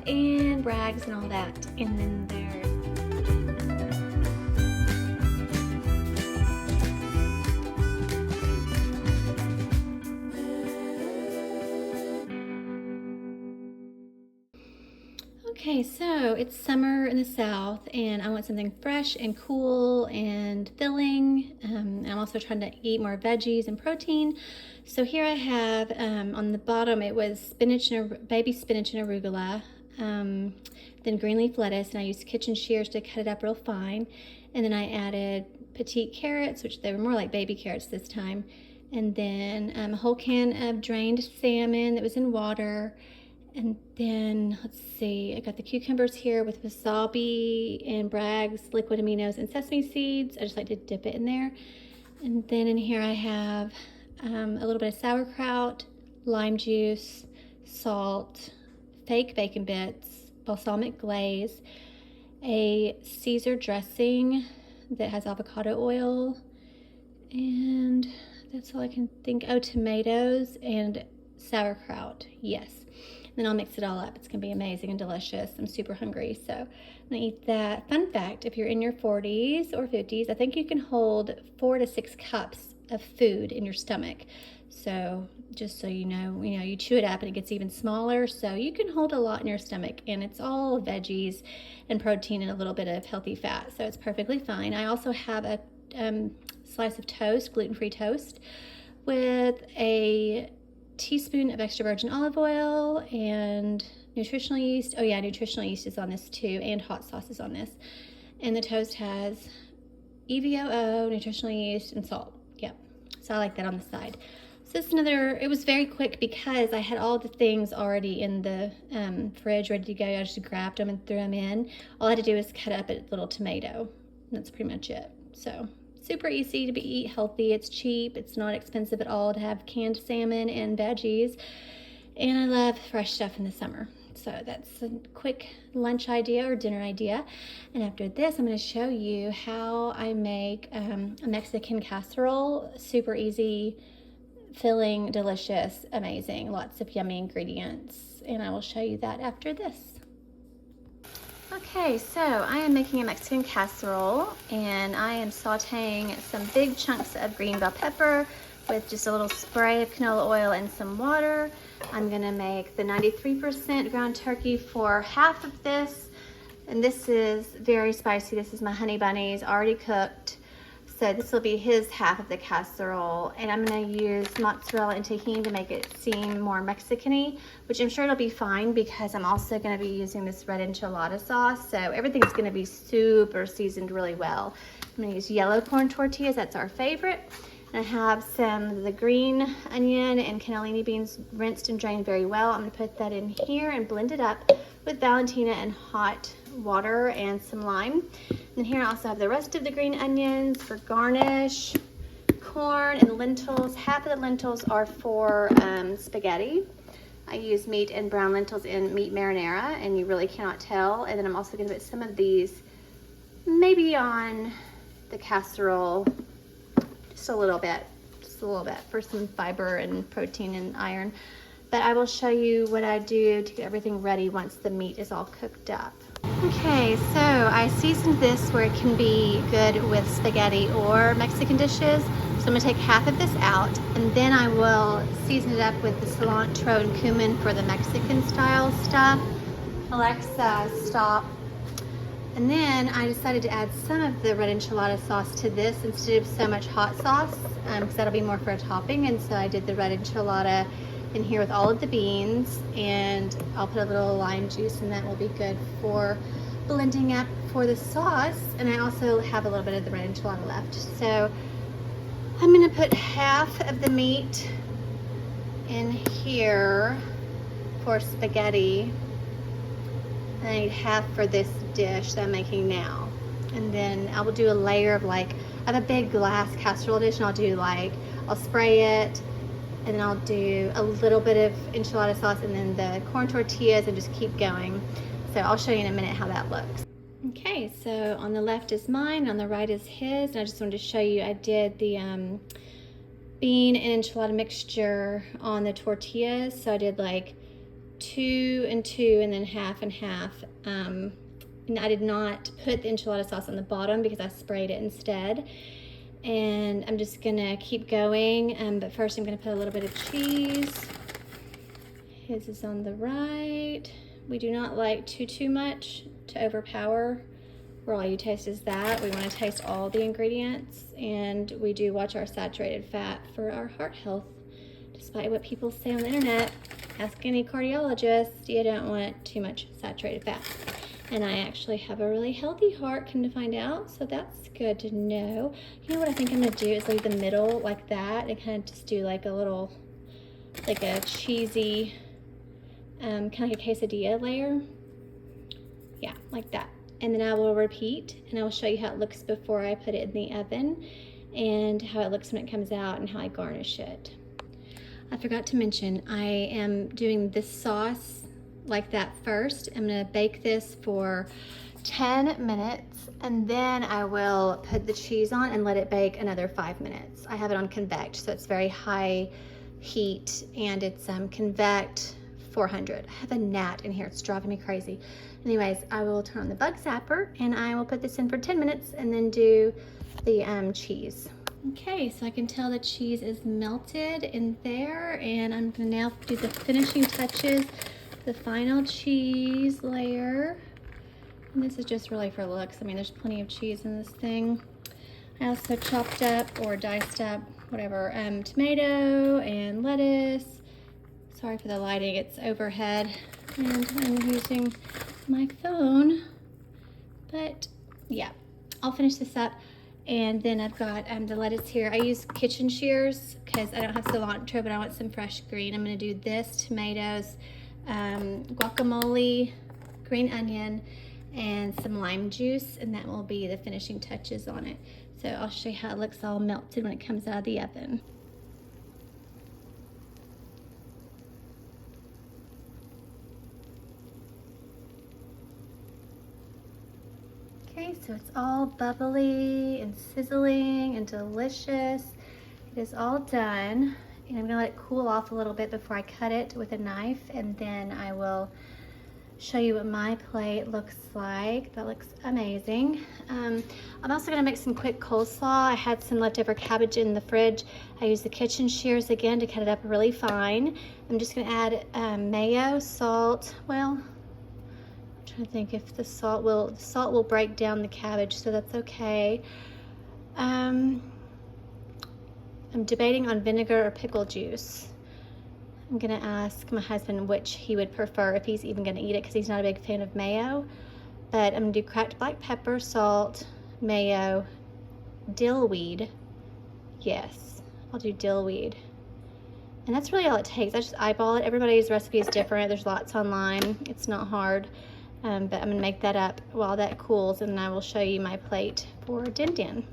and Bragg's and all that. And then there's okay, so it's summer in the South, and I want something fresh and cool and filling. I'm also trying to eat more veggies and protein. So here I have, on the bottom, it was spinach and baby spinach and arugula, then green leaf lettuce, and I used kitchen shears to cut it up real fine. And then I added petite carrots, which they were more like baby carrots this time. And then a whole can of drained salmon that was in water. And then, let's see, I got the cucumbers here with wasabi and Bragg's liquid aminos and sesame seeds. I just like to dip it in there. And then in here I have a little bit of sauerkraut, lime juice, salt, fake bacon bits, balsamic glaze, a Caesar dressing that has avocado oil, and that's all I can think. Oh, tomatoes and sauerkraut, yes. Then I'll mix it all up. It's gonna be amazing and delicious. I'm super hungry, so I'm gonna eat that. Fun fact, if you're in your 40s or 50s, I think you can hold 4 to 6 cups of food in your stomach. So just so you know, you chew it up and it gets even smaller, so you can hold a lot in your stomach, and it's all veggies and protein and a little bit of healthy fat, so it's perfectly fine. I also have a slice of toast, gluten-free toast, with a teaspoon of extra virgin olive oil and nutritional yeast. Oh yeah, nutritional yeast is on this too, and hot sauce is on this. And the toast has EVOO, nutritional yeast, and salt. Yep, so I like that on the side. So this is another, it was very quick because I had all the things already in the fridge ready to go. I just grabbed them and threw them in. All I had to do is cut up a little tomato. That's pretty much it. So super easy to eat healthy. It's cheap. It's not expensive at all to have canned salmon and veggies. And I love fresh stuff in the summer. So that's a quick lunch idea or dinner idea. And after this, I'm going to show you how I make a Mexican casserole. Super easy, filling, delicious, amazing. Lots of yummy ingredients. And I will show you that after this. Okay, so I am making a Mexican casserole, and I am sauteing some big chunks of green bell pepper with just a little spray of canola oil and some water. I'm gonna make the 93% ground turkey for half of this, and this is very spicy. This is my honey bunnies, already cooked. So this will be his half of the casserole, and I'm gonna use mozzarella and tahini to make it seem more Mexican-y, which I'm sure it'll be fine because I'm also gonna be using this red enchilada sauce, so everything's gonna be super seasoned really well. I'm gonna use yellow corn tortillas, that's our favorite. And I have some of the green onion and cannellini beans rinsed and drained very well. I'm gonna put that in here and blend it up with Valentina and hot water and some lime. And here I also have the rest of the green onions for garnish, corn and lentils. Half of the lentils are for spaghetti. I use meat and brown lentils in meat marinara, and you really cannot tell. And then I'm also gonna put some of these maybe on the casserole, just a little bit for some fiber and protein and iron. But I will show you what I do to get everything ready once the meat is all cooked up. Okay, so I seasoned this where it can be good with spaghetti or Mexican dishes. So I'm gonna take half of this out, and then I will season it up with the cilantro and cumin for the Mexican style stuff. Alexa, stop. And then I decided to add some of the red enchilada sauce to this instead of so much hot sauce, because that'll be more for a topping. And so I did the red enchilada in here with all of the beans, and I'll put a little lime juice, and that will be good for blending up for the sauce. And I also have a little bit of the red enchilada left. So I'm gonna put half of the meat in here for spaghetti, and I need half for this dish that I'm making now. And then I will do a layer of I have a big glass casserole dish, and I'll spray it, and then I'll do a little bit of enchilada sauce and then the corn tortillas and just keep going. So I'll show you in a minute how that looks. Okay, so on the left is mine, on the right is his, and I just wanted to show you I did the bean and enchilada mixture on the tortillas. So I did 2 and 2 and then half and half. And I did not put the enchilada sauce on the bottom because I sprayed it instead. And I'm just gonna keep going, but first I'm gonna put a little bit of cheese. His is on the right. We do not like too much to overpower where all you taste is that. We want to taste all the ingredients, and we do watch our saturated fat for our heart health. Despite what people say on the internet, ask any cardiologist, you don't want too much saturated fat. And I actually have a really healthy heart, come to find out, so that's good to know. You know what I think I'm gonna do is leave the middle like that and kind of just do like a little, like a cheesy, kind of like a quesadilla layer. Yeah, like that. And then I will repeat, and I will show you how it looks before I put it in the oven, and how it looks when it comes out, and how I garnish it. I forgot to mention, I am doing this sauce like that first. I'm gonna bake this for 10 minutes, and then I will put the cheese on and let it bake another 5 minutes. I have it on convect, so it's very high heat, and it's convect 400. I have a gnat in here, it's driving me crazy. Anyways, I will turn on the bug zapper, and I will put this in for 10 minutes and then do the cheese. Okay, so I can tell the cheese is melted in there, and I'm gonna now do the finishing touches, the final cheese layer. And this is just really for looks. I mean, there's plenty of cheese in this thing. I also chopped up or diced up, whatever, tomato and lettuce. Sorry for the lighting, it's overhead, and I'm using my phone. But yeah, I'll finish this up. And then I've got the lettuce here. I use kitchen shears because I don't have cilantro, but I want some fresh green. I'm gonna do this, tomatoes, guacamole, green onion, and some lime juice, and that will be the finishing touches on it. So I'll show you how it looks all melted when it comes out of the oven. Okay, so it's all bubbly and sizzling and delicious. It is all done, and I'm gonna let it cool off a little bit before I cut it with a knife, and then I will show you what my plate looks like. That looks amazing. I'm also gonna make some quick coleslaw. I had some leftover cabbage in the fridge. I used the kitchen shears again to cut it up really fine. I'm just gonna add mayo, salt, well, I think if the salt will break down the cabbage, so that's okay. I'm debating on vinegar or pickle juice. I'm gonna ask my husband which he would prefer, if he's even gonna eat it, because he's not a big fan of mayo. But I'm gonna do cracked black pepper, salt, mayo, dill weed. Yes, I'll do dill weed. And that's really all it takes. I just eyeball it. Everybody's recipe is different. There's lots online. It's not hard. But I'm gonna make that up while that cools, and then I will show you my plate for din din.